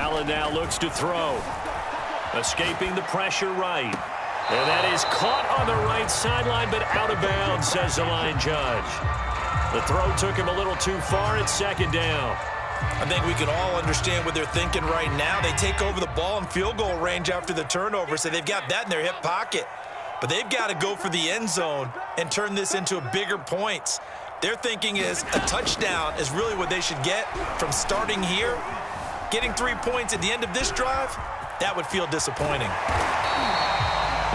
Allen now looks to throw. Escaping the pressure right. And that is caught on the right sideline, but out of bounds, says the line judge. The throw took him a little too far. It's second down. I think we can all understand what they're thinking right now. They take over the ball in field goal range after the turnover, so they've got that in their hip pocket. But they've got to go for the end zone and turn this into bigger points. Their thinking is a touchdown is really what they should get from starting here. Getting 3 points at the end of this drive, that would feel disappointing.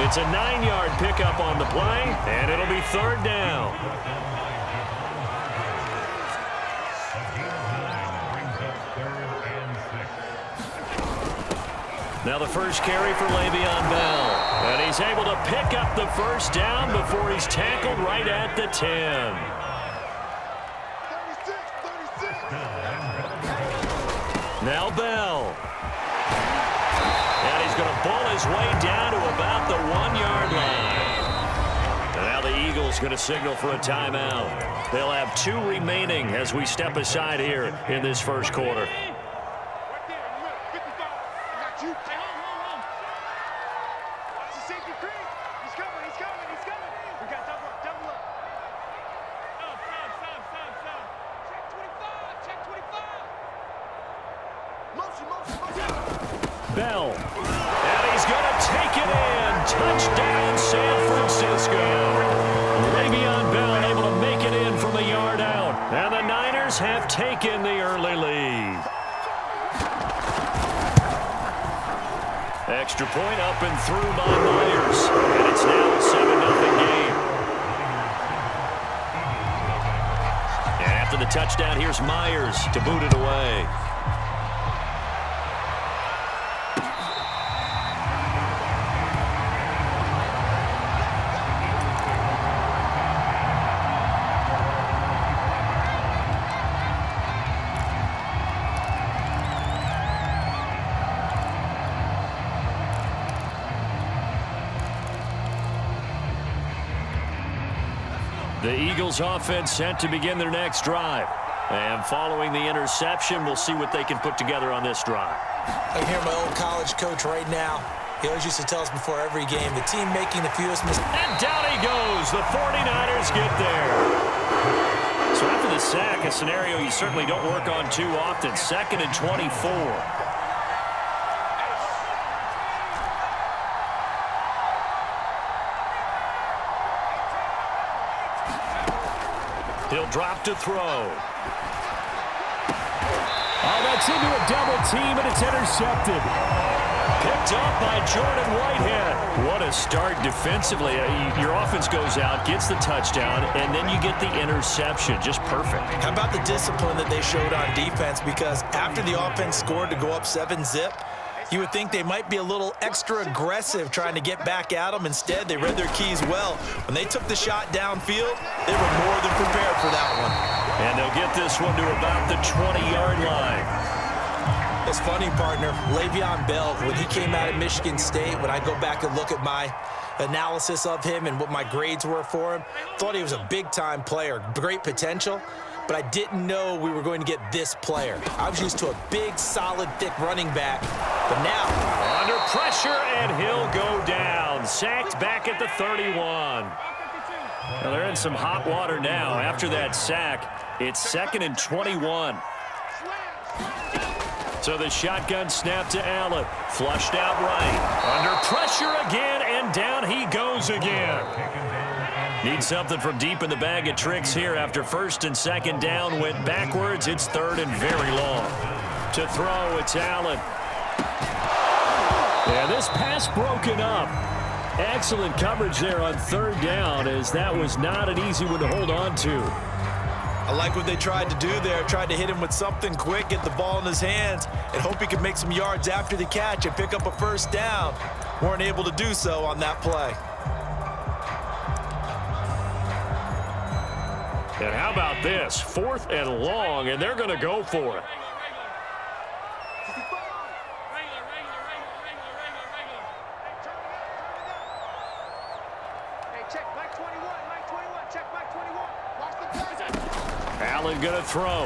It's a 9-yard pickup on the play, and it'll be third down. Now the first carry for Le'Veon Bell. And he's able to pick up the first down before he's tackled right at the 10. Now Bell. And he's going to bull his way down to about the 1-yard line. And now the Eagles going to signal for a timeout. They'll have 2 remaining as we step aside here in this first quarter. Bell, and he's going to take it in. Touchdown, San Francisco. Le'Veon Bell able to make it in from a yard out. And the Niners have taken the early lead. Extra point up and through by Myers. And it's now a 7-0 game. And after the touchdown, here's Myers to boot it away. The Eagles offense set to begin their next drive. And following the interception, we'll see what they can put together on this drive. I hear my old college coach right now. He always used to tell us before every game, the team making the fewest mistakes. And down he goes. The 49ers get there. So after the sack, a scenario you certainly don't work on too often. 2nd and 24. He'll drop to throw. Oh, that's into a double team, and it's intercepted. Picked up by Jordan Whitehead. What a start defensively. Your offense goes out, gets the touchdown, and then you get the interception. Just perfect. How about the discipline that they showed on defense? Because after the offense scored to go up 7-zip, you would think they might be a little extra aggressive trying to get back at them. Instead, they read their keys well. When they took the shot downfield, they were more than prepared for that one. And they'll get this one to about the 20-yard line. It's funny, partner. Le'Veon Bell, when he came out of Michigan State, when I go back and look at my analysis of him and what my grades were for him, thought he was a big-time player, great potential. But I didn't know we were going to get this player. I was used to a big, solid, thick running back. But now, under pressure, and he'll go down. Sacked back at the 31. Well, they're in some hot water now. After that sack, it's 2nd and 21. So the shotgun snap to Allen. Flushed out right. Under pressure again, and down he goes again. Need something from deep in the bag of tricks here after 1st and 2nd down. Went backwards. It's 3rd and very long. To throw, it's Allen. Yeah, this pass broken up. Excellent coverage there on 3rd down, as that was not an easy one to hold on to. I like what they tried to do there. Tried to hit him with something quick, get the ball in his hands, and hope he could make some yards after the catch and pick up a 1st down. Weren't able to do so on that play. And how about this? 4th and long, and they're going to go for it. Allen going to throw.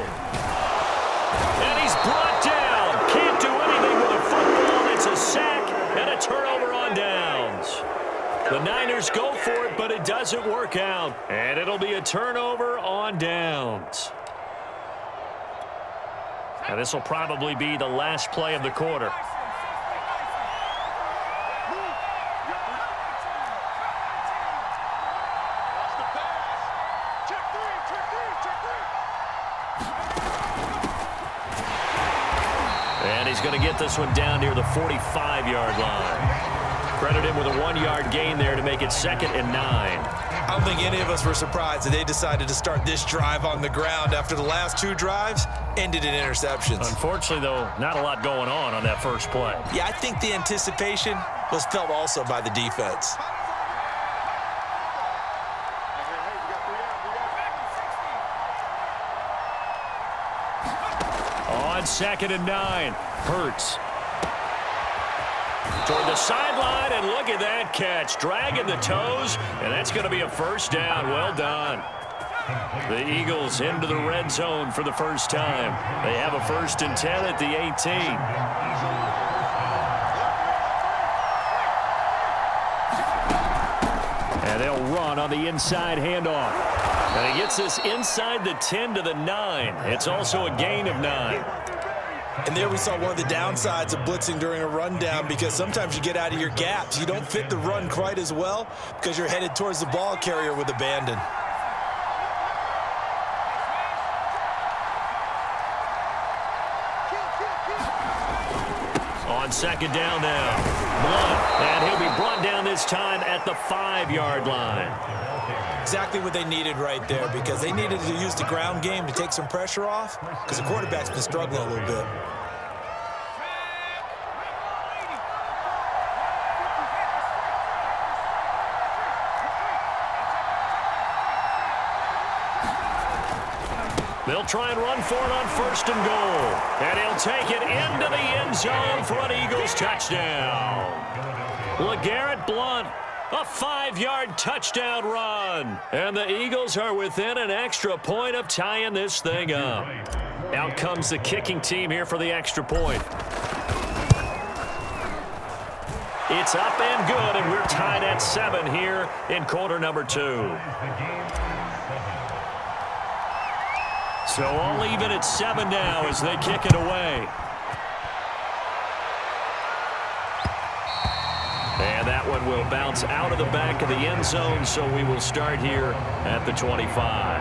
And he's brought down. Can't do anything turnover on downs. The Niners go for it, but it doesn't work out. And it'll be a turnover on downs. Now this will probably be the last play of the quarter. And he's going to get this one down near the 45-yard line. Credit him with a 1-yard gain there to make it 2nd and 9. I don't think any of us were surprised that they decided to start this drive on the ground after the last 2 drives ended in interceptions. Unfortunately, though, not a lot going on that first play. Yeah, I think the anticipation was felt also by the defense. On 2nd and 9, Hurts. Toward the sideline, and look at that catch. Dragging the toes, and that's going to be a first down. Well done. The Eagles into the red zone for the first time. They have a 1st and 10 at the 18. And they'll run on the inside handoff. And he gets this inside the 10 to the 9. It's also a gain of 9. And there we saw one of the downsides of blitzing during a rundown, because sometimes you get out of your gaps. You don't fit the run quite as well because you're headed towards the ball carrier with abandon. On 2nd down now, Blunt, and he'll be brought down this time at the 5-yard line. Exactly what they needed right there, because they needed to use the ground game to take some pressure off, because the quarterback's been struggling a little bit. They'll try and run for it on 1st and goal. And he'll take it into the end zone for an Eagles touchdown. LeGarrette Blount, a 5-yard touchdown run. And the Eagles are within an extra point of tying this thing up. Out comes the kicking team here for the extra point. It's up and good, and we're tied at 7 here in quarter number 2. So all even at 7 now as they kick it away. And that one will bounce out of the back of the end zone, so we will start here at the 25.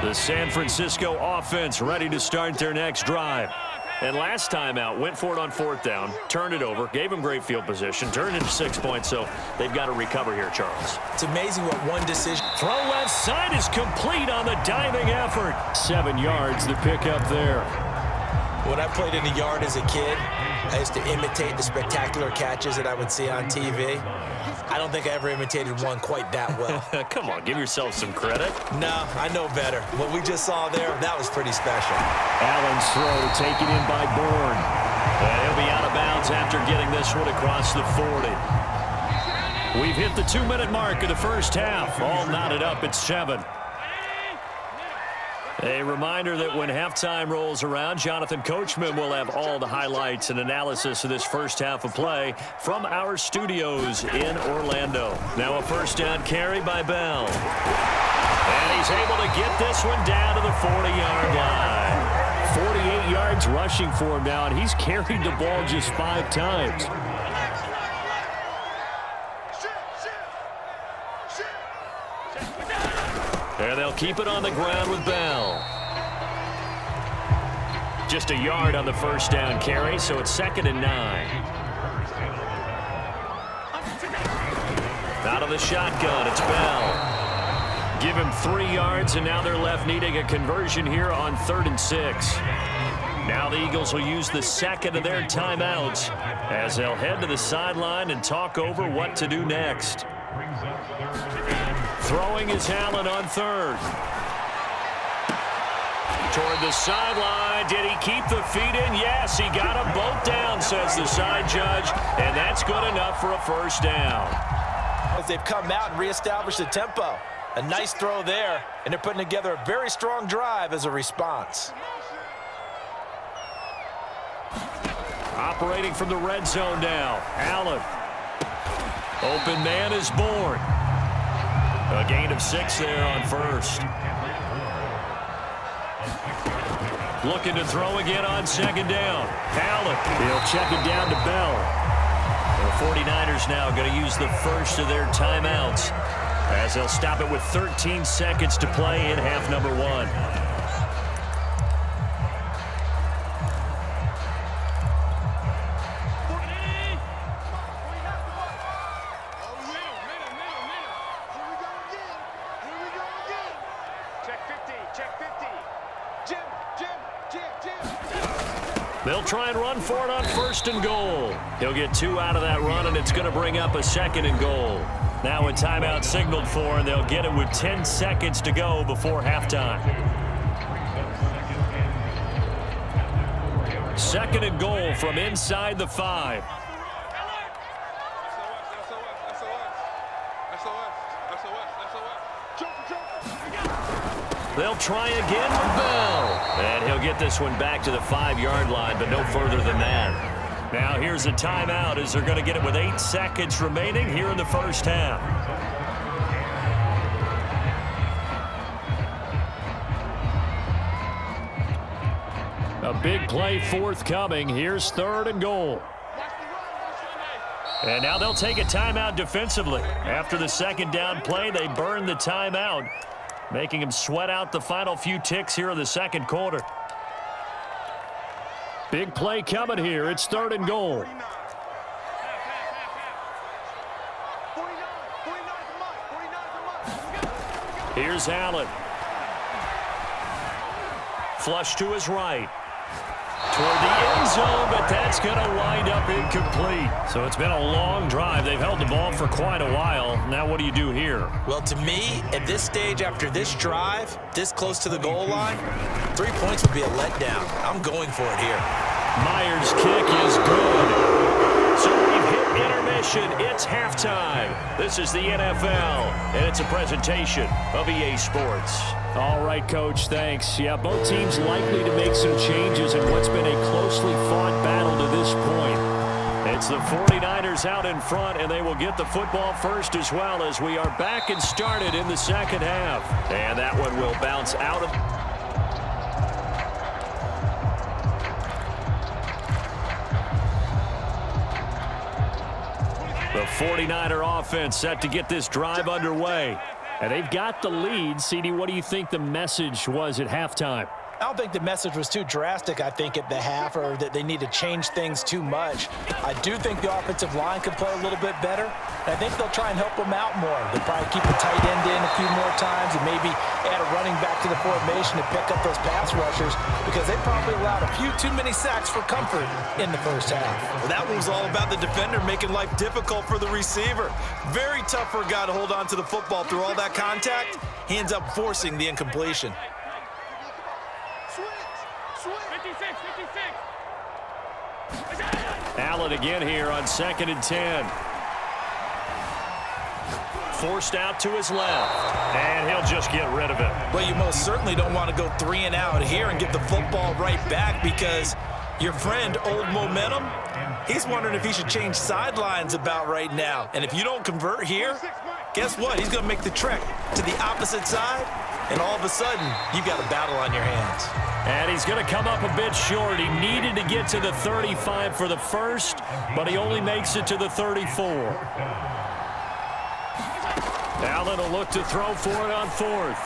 The San Francisco offense ready to start their next drive. And last time out, went for it on 4th down, turned it over, gave them great field position, turned into 6 points, so they've got to recover here, Charles. It's amazing what one decision. Throw left side is complete on the diving effort. 7 yards to pick up there. When I played in the yard as a kid, I used to imitate the spectacular catches that I would see on TV. I don't think I ever imitated one quite that well. Come on, give yourself some credit. No, I know better. What we just saw there, that was pretty special. Allen's throw taken in by Bourne. And he'll be out of bounds after getting this one across the 40. We've hit the 2-minute mark of the first half. All knotted up at 7. A reminder that when halftime rolls around, Jonathan Coachman will have all the highlights and analysis of this first half of play from our studios in Orlando. Now a 1st down carry by Bell. And he's able to get this one down to the 40-yard line. 48 yards rushing for him now, and he's carried the ball just 5 times. And they'll keep it on the ground with Bell. Just a yard on the 1st down carry, so it's 2nd and 9. Out of the shotgun, it's Bell. Give him 3 yards, and now they're left needing a conversion here on 3rd and 6. Now the Eagles will use the 2nd of their timeouts as they'll head to the sideline and talk over what to do next. Throwing is Allen on 3rd. Toward the sideline. Did he keep the feet in? Yes, he got them both down, says the side judge, and that's good enough for a 1st down. As they've come out and reestablished the tempo. A nice throw there, and they're putting together a very strong drive as a response. Operating from the red zone now. Allen. Open man is born. A gain of 6 there on first. Looking to throw again on second down. Allen. He'll check it down to Bell. The 49ers now going to use the first of their timeouts as they'll stop it with 13 seconds to play in half number 1. They'll try and run for it on first and goal. He'll get 2 out of that run, and it's going to bring up a second and goal. Now a timeout signaled for, and they'll get it with 10 seconds to go before halftime. Second and goal from inside the 5. They'll try again with Bell. And he'll get this one back to the 5-yard line, but no further than that. Now here's a timeout as they're going to get it with 8 seconds remaining here in the first half. A big play forthcoming. Here's third and goal. And now they'll take a timeout defensively. After the second down play, they burn the timeout, making him sweat out the final few ticks here in the second quarter. Big play coming here. It's third and goal. Here's Allen. Flush to his right. Toward the end zone, but that's going to wind up incomplete. So it's been a long drive. They've held the ball for quite a while. Now what do you do here? Well, to me, at this stage after this drive, this close to the goal line, 3 points would be a letdown. I'm going for it here. Myers' kick is good. So we've hit intermission. It's halftime. This is the NFL, and it's a presentation of EA Sports. All right, Coach, thanks. Yeah, both teams likely to make some changes in what's been a closely fought battle to this point. It's the 49ers out in front, and they will get the football first as well as we are back and started in the second half. And that one will bounce out of... The 49er offense set to get this drive underway. And they've got the lead. CD, what do you think the message was at halftime? I don't think the message was too drastic, I think, at the half, or that they need to change things too much. I do think the offensive line could play a little bit better. And I think they'll try and help them out more. They'll probably keep a tight end in a few more times and maybe add a running back to the formation to pick up those pass rushers, because they probably allowed a few too many sacks for comfort in the first half. Well, that one was all about the defender making life difficult for the receiver. Very tough for a guy to hold on to the football through all that contact. He ends up forcing the incompletion. 56. Allen again here on 2nd and 10. Forced out to his left, and he'll just get rid of it. Well, you most certainly don't want to go 3 and out here and get the football right back, because your friend, Old Momentum, he's wondering if he should change sidelines about right now. And if you don't convert here, guess what? He's going to make the trek to the opposite side, and all of a sudden, you've got a battle on your hands. And he's going to come up a bit short. He needed to get to the 35 for the first, but he only makes it to the 34. Allen will look to throw for it on 4th.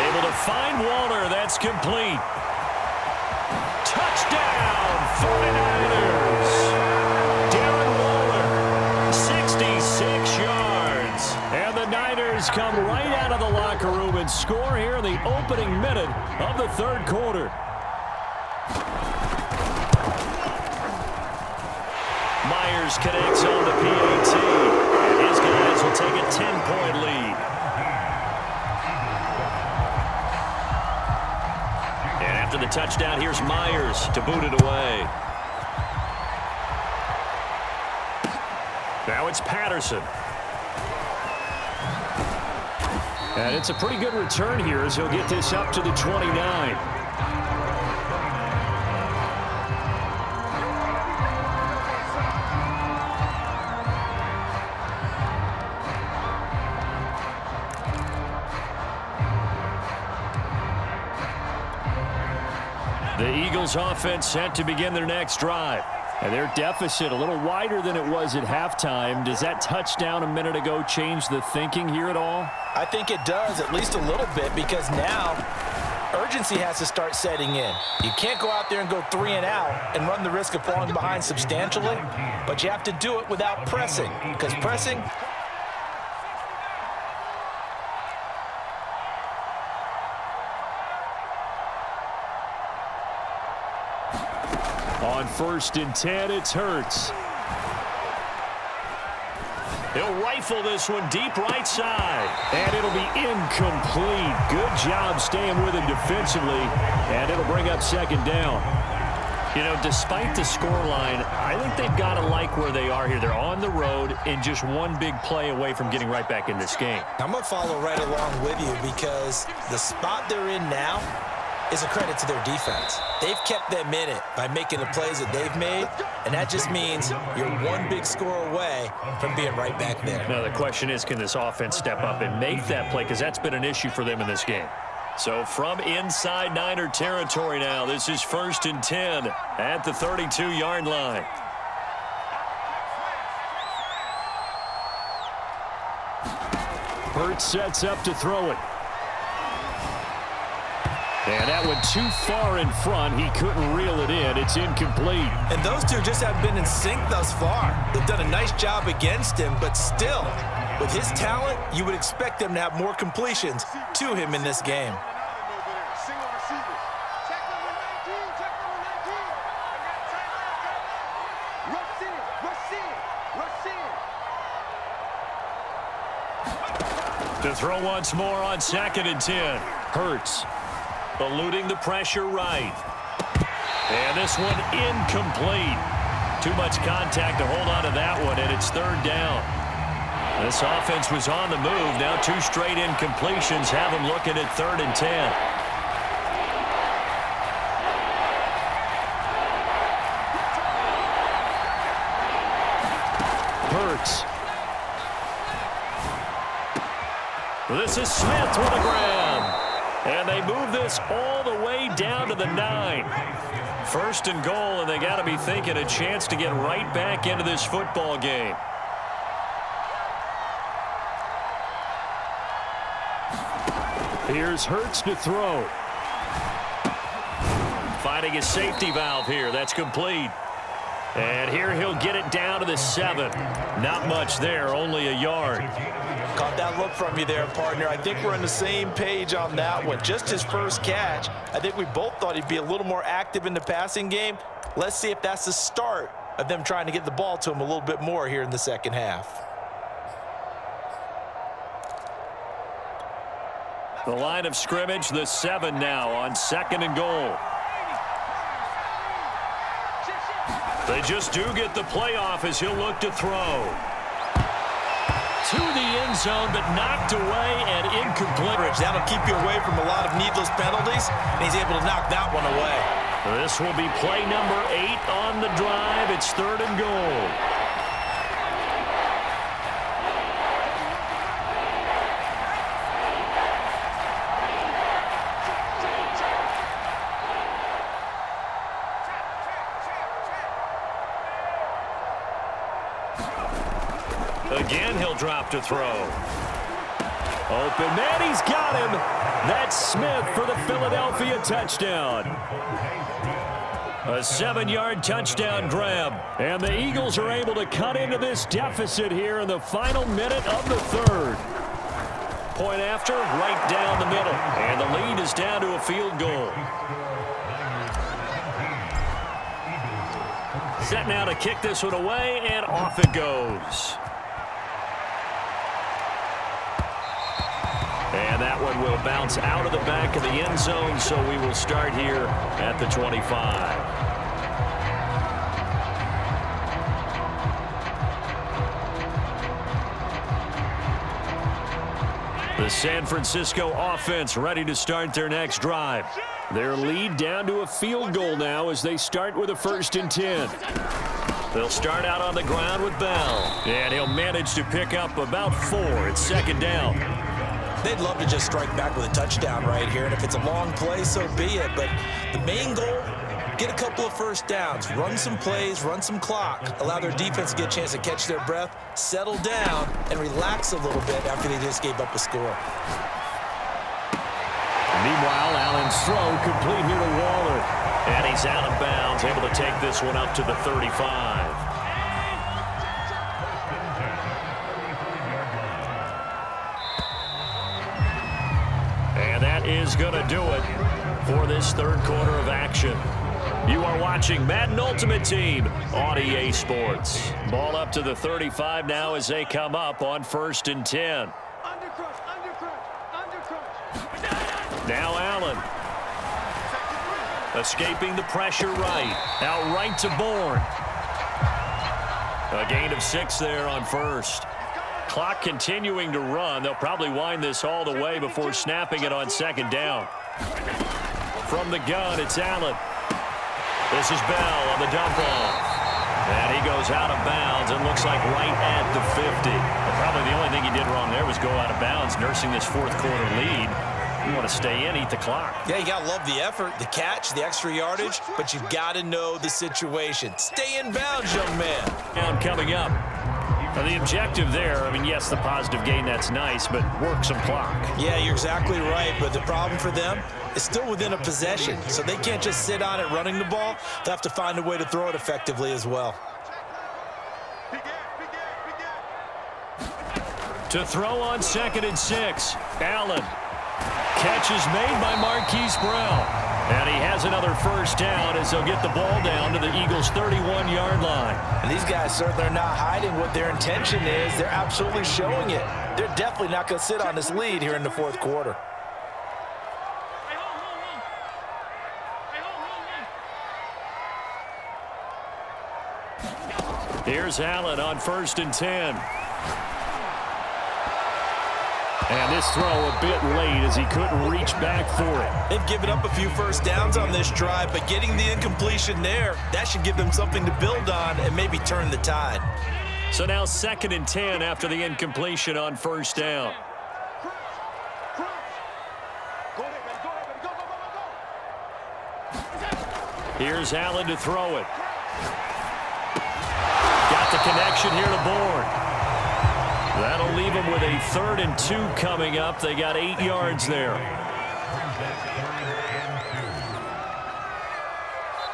Able to find Waller. That's complete. Touchdown, 49ers. Darren Waller, 66 yards. And the Niners come right out of the locker room and score here in the opening minute of the third quarter. Myers connects on the PAT, and his guys will take a 10-point lead. And after the touchdown, here's Myers to boot it away. Now it's Patterson. And it's a pretty good return here as he'll get this up to the 29. The Eagles offense set to begin their next drive. And their deficit a little wider than it was at halftime. Does that touchdown a minute ago change the thinking here at all? I think it does, at least a little bit, because now urgency has to start setting in. You can't go out there and go 3 and out and run the risk of falling behind substantially, but you have to do it without pressing, because pressing... On 1st and 10, it's Hurts. He'll rifle this one deep right side. And it'll be incomplete. Good job staying with him defensively. And it'll bring up 2nd down. You know, despite the scoreline, I think they've got to like where they are here. They're on the road and just one big play away from getting right back in this game. I'm going to follow right along with you because the spot they're in now is a credit to their defense. They've kept them in it by making the plays that they've made, and that just means you're one big score away from being right back there. Now, the question is, can this offense step up and make that play? Because that's been an issue for them in this game. So from inside Niner territory now, this is 1st and 10 at the 32-yard line. Hurts sets up to throw it. And that one too far in front. He couldn't reel it in. It's incomplete. And those two just haven't been in sync thus far. They've done a nice job against him, but still, with his talent, you would expect them to have more completions to him in this game. To throw once more on 2nd and 10. Hurts. Eluding the pressure right. And this one incomplete. Too much contact to hold on to that one, and it's 3rd down. This offense was on the move. Now 2 straight incompletions have them looking at 3rd and 10. Hurts. This is Smith with a grab. And they move this all the way down to the 9. 1st and goal, and they got to be thinking a chance to get right back into this football game. Here's Hurts to throw. Finding a safety valve here. That's complete. And here he'll get it down to the 7. Not much there, only a yard. Caught that look from you there, partner. I think we're on the same page on that one. Just his first catch. I think we both thought he'd be a little more active in the passing game. Let's see if that's the start of them trying to get the ball to him a little bit more here in the second half. The line of scrimmage, the 7 now on 2nd and goal. They just do get the playoff as he'll look to throw. To the end zone, but knocked away and incomplete. That'll keep you away from a lot of needless penalties, and he's able to knock that one away. This will be play number 8 on the drive. It's 3rd and goal. Again, he'll drop to throw. Open man, he's got him. That's Smith for the Philadelphia touchdown. A 7-yard touchdown grab. And the Eagles are able to cut into this deficit here in the final minute of the 3rd. Point after, right down the middle. And the lead is down to a field goal. Set now to kick this one away, and off it goes. And that one will bounce out of the back of the end zone, so we will start here at the 25. The San Francisco offense ready to start their next drive. Their lead down to a field goal now as they start with a 1st and 10. They'll start out on the ground with Bell. And he'll manage to pick up about 4. It's 2nd down. They'd love to just strike back with a touchdown right here, and if it's a long play, so be it. But the main goal get a couple of first downs, run some plays, run some clock, allow their defense to get a chance to catch their breath, settle down, and relax a little bit after they just gave up a score. Meanwhile, Allen's throw complete here to Waller. And he's out of bounds, able to take this one up to the 35. And that is going to do it for this third quarter of action. You are watching Madden Ultimate Team on EA Sports. Ball up to the 35 now as they come up on 1st and 10. Now Allen. Escaping the pressure right. Out right to Bourne. A gain of 6 there on first. Clock continuing to run. They'll probably wind this all the way before snapping it on 2nd down. From the gun, it's Allen. This is Bell on the dump off. And he goes out of bounds and looks like right at the 50. Well, probably the only thing he did wrong there was go out of bounds, nursing this 4th quarter lead. You want to stay in, eat the clock. Yeah, you got to love the effort, the catch, the extra yardage, but you've got to know the situation. Stay in bounds, young man. Down coming up. Now the objective there, I mean, yes, the positive gain, that's nice, but work some clock. Yeah, you're exactly right, but the problem for them is still within a possession, so they can't just sit on it running the ball. They'll have to find a way to throw it effectively as well. To throw on 2nd and 6, Allen. Catch is made by Marquise Brown. And he has another first down as they'll get the ball down to the Eagles' 31-yard line. And these guys certainly are not hiding what their intention is. They're absolutely showing it. They're definitely not going to sit on this lead here in the 4th quarter. Here's Allen on 1st and 10. And this throw a bit late as he couldn't reach back for it. They've given up a few first downs on this drive, but getting the incompletion there, that should give them something to build on and maybe turn the tide. So now 2nd and 10 after the incompletion on 1st down. Here's Allen to throw it. Got the connection here to Bourne. That'll leave them with a 3rd and 2 coming up. They got 8 yards there.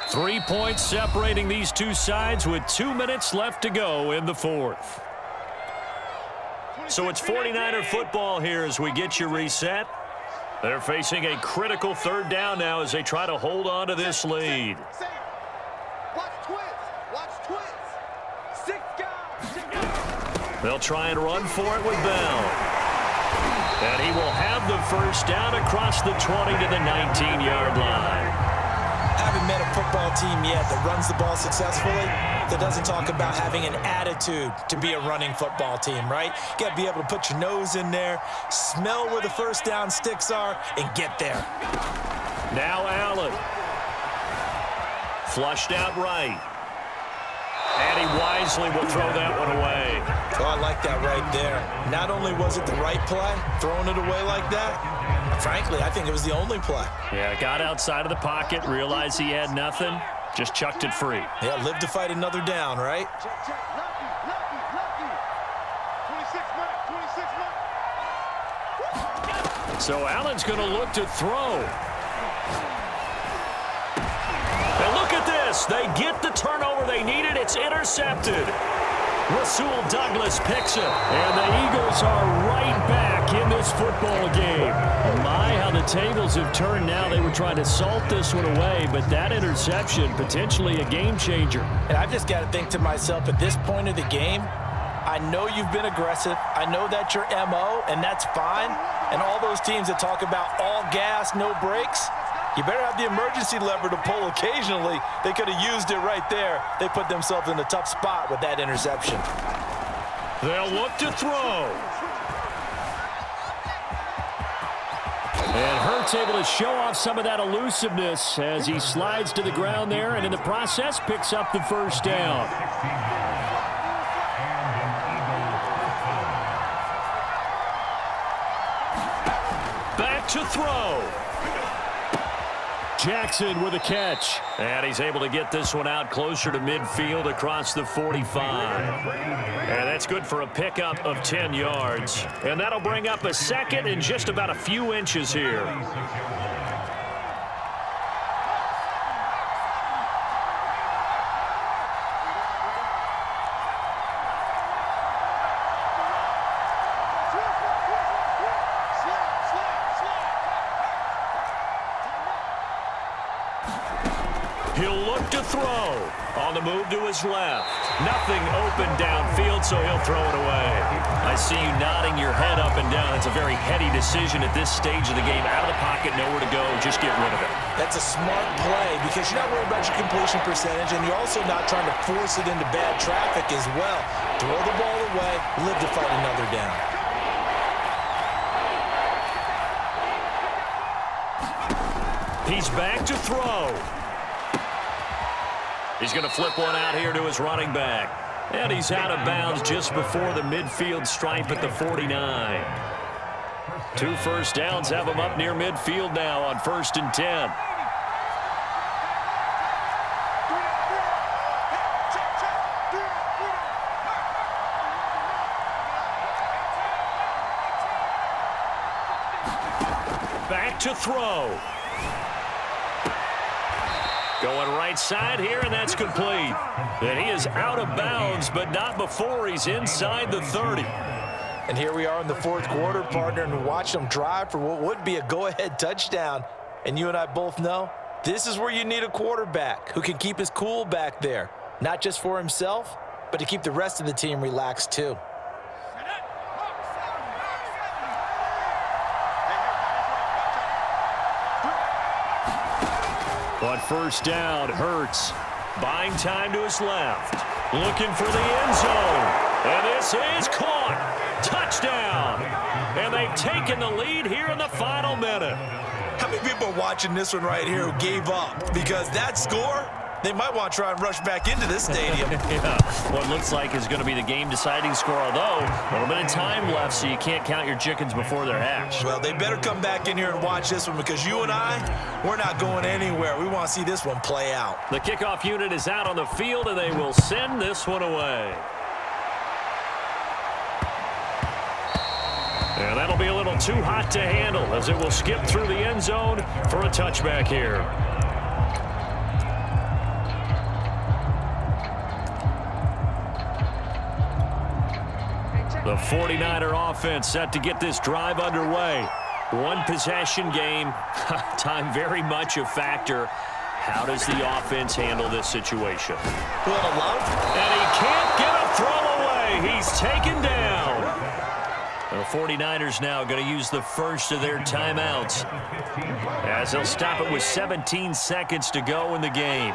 3 points separating these two sides with 2 minutes left to go in the 4th. So it's 49er football here as we get you reset. They're facing a critical 3rd down now as they try to hold on to this lead. They'll try and run for it with Bell. And he will have the first down across the 20 to the 19-yard line. I haven't met a football team yet that runs the ball successfully that doesn't talk about having an attitude to be a running football team, right? You got to be able to put your nose in there, smell where the first down sticks are, and get there. Now Allen. Flushed out right. And he wisely will throw that one away. Oh, I like that right there. Not only was it the right play, throwing it away like that, frankly, I think it was the only play. Yeah, got outside of the pocket, realized he had nothing, just chucked it free. Yeah, live to fight another down, right? So Allen's going to look to throw. And look at this. They get the turnover they needed. It's intercepted. Rasul Douglas picks it. And the Eagles are right back in this football game. My, how the tables have turned now. They were trying to salt this one away, but that interception, potentially a game changer. And I've just got to think to myself, at this point of the game, I know you've been aggressive. I know that's your MO, and that's fine. And all those teams that talk about all gas, no brakes, you better have the emergency lever to pull occasionally. They could have used it right there. They put themselves in a tough spot with that interception. They'll look to throw. And Hurts able to show off some of that elusiveness as he slides to the ground there and in the process picks up the first down. Back to throw. Jackson with a catch. And he's able to get this one out closer to midfield across the 45. And that's good for a pickup of 10 yards. And that'll bring up a second and just about a few inches here. He'll look to throw. On the move to his left. Nothing open downfield, so he'll throw it away. I see you nodding your head up and down. It's a very heady decision at this stage of the game. Out of the pocket, nowhere to go. Just get rid of it. That's a smart play because you're not worried about your completion percentage, and you're also not trying to force it into bad traffic as well. Throw the ball away, live to fight another down. He's back to throw. He's going to flip one out here to his running back. And he's out of bounds just before the midfield stripe at the 49. 2 first downs have him up near midfield now on 1st and 10. Back to throw. Going right side here, and that's complete. And he is out of bounds, but not before he's inside the 30. And here we are in the 4th quarter, partner, and watch them drive for what would be a go-ahead touchdown. And you and I both know this is where you need a quarterback who can keep his cool back there, not just for himself, but to keep the rest of the team relaxed too. On 1st down, Hurts buying time to his left, looking for the end zone, and this is caught. Touchdown, and they've taken the lead here in the final minute. How many people are watching this one right here who gave up? Because that score, they might want to try and rush back into this stadium. Yeah, what looks like is going to be the game-deciding score, although a little bit of time left, so you can't count your chickens before they're hatched. Well, they better come back in here and watch this one because you and I, we're not going anywhere. We want to see this one play out. The kickoff unit is out on the field, and they will send this one away. And that'll be a little too hot to handle as it will skip through the end zone for a touchback here. The 49er offense set to get this drive underway. One possession game, time very much a factor. How does the offense handle this situation? And he can't get a throw away. He's taken down. The 49ers now going to use the first of their timeouts as they'll stop it with 17 seconds to go in the game.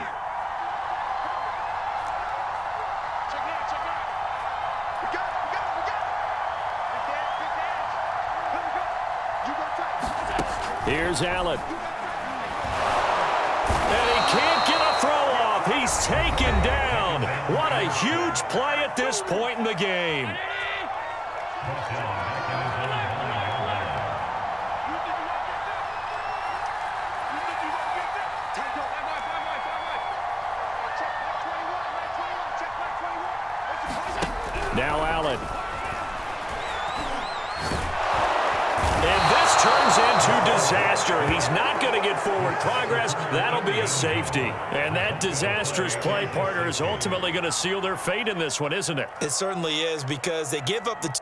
Here's Allen. And he can't get a throw off. He's taken down. What a huge play at this point in the game. Now Allen. And this turns into disaster. He's not going to get forward progress. That'll be a safety. And that disastrous play, partner, is ultimately going to seal their fate in this one, isn't it? It certainly is because they give up the